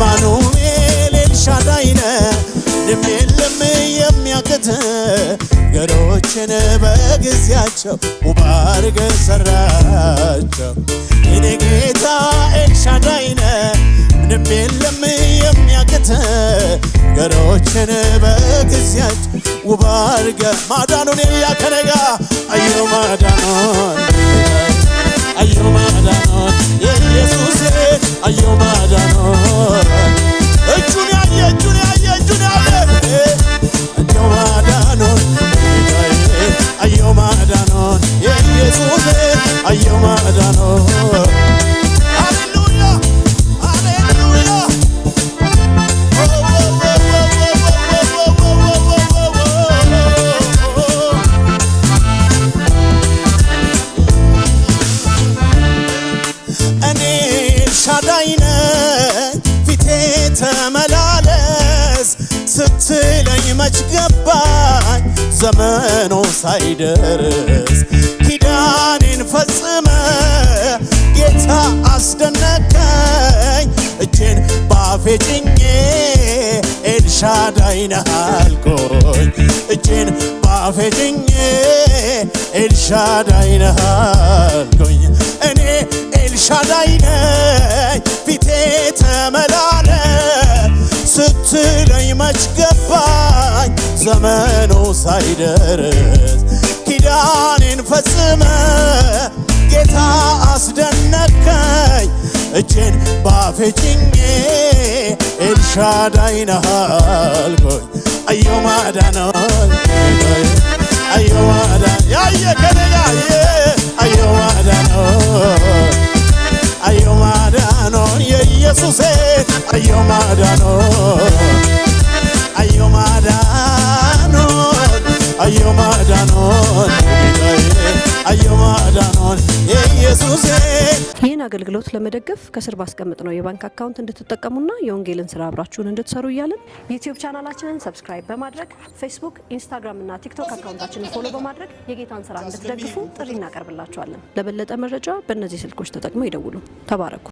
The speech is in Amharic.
አማኑኤል ኤልሻዳይ ነህ ምንም የለም የሚያቅት ነገሮችን በጊዜያቸው ውብ አድርገህ ሰራቸው የኔ ጌታ ኤልሻዳይ ነህ ምንም የለም የሚያቅት ነገሮችን በጊዜያቸው ውብ አድርገህ ማዳኑን ያከነጋ አየሁ ማዳኑን አየሁ ማዳኑን የኢየሱስ አየሁ ማዳኑን እጁን ያየ አየሁ ማዳኑን አየሁ ማዳኑን የኢየሱስ አየሁ ማዳኑን ሃሌሉያ ሃሌሉያ እኔ ኤልሻዳይ ነኝ ፊቴ ተመላለስ ስትለኝ መች ገባኝ ዘመኑ ሳይደርስ ኪዳኔን ፈጽመ ጌታ አስደነቀኝ እጄን ባፌ ጭኜ ኤልሻዳይ ነህ አልኩኝ እጄን ባፌ ጭኜ ኤልሻዳይ ነህ አልኩኝ እኔ ኤልሻዳይ ነኝ ፊቴ ተመላለስ ስትለኝ መች ገባኝ ዘመኑ ሳይደርስ ኪዳኔን ፈጽመ ጌታ አስደነቀኝ እጄን ባፌ ጭኜ ኤልሻዳይ ነህ አልኩኝ አየሁ ማዳኑን አየሁ ማዳኑን ያየ ከነጋ አየሁ ማዳኑን አየሁ ማዳኑን የኢየሱሴ አየሁ ማዳኑን አየሁ ማዳኑን አየሁ ማዳኑን አየሁ ማዳኑን የኢየሱሴ። ይህን አገልግሎት ለመደገፍ ከስር ባስቀምጥነው የባንክ አካውንት እንድትጠቀሙና የወንጌልን ስራ አብራችሁን እንድትሰሩ እያልን ዩቲዩብ ቻናላችንን ሰብስክራይብ በማድረግ ፌስቡክ፣ ኢንስታግራም እና ቲክቶክ አካውንታችንን ፎሎ በማድረግ የጌታን ስራ እንድትደግፉ ጥሪ እናቀርብላችኋለን። ለበለጠ መረጃ በእነዚህ ስልኮች ተጠቅመው ይደውሉ። ተባረኩ።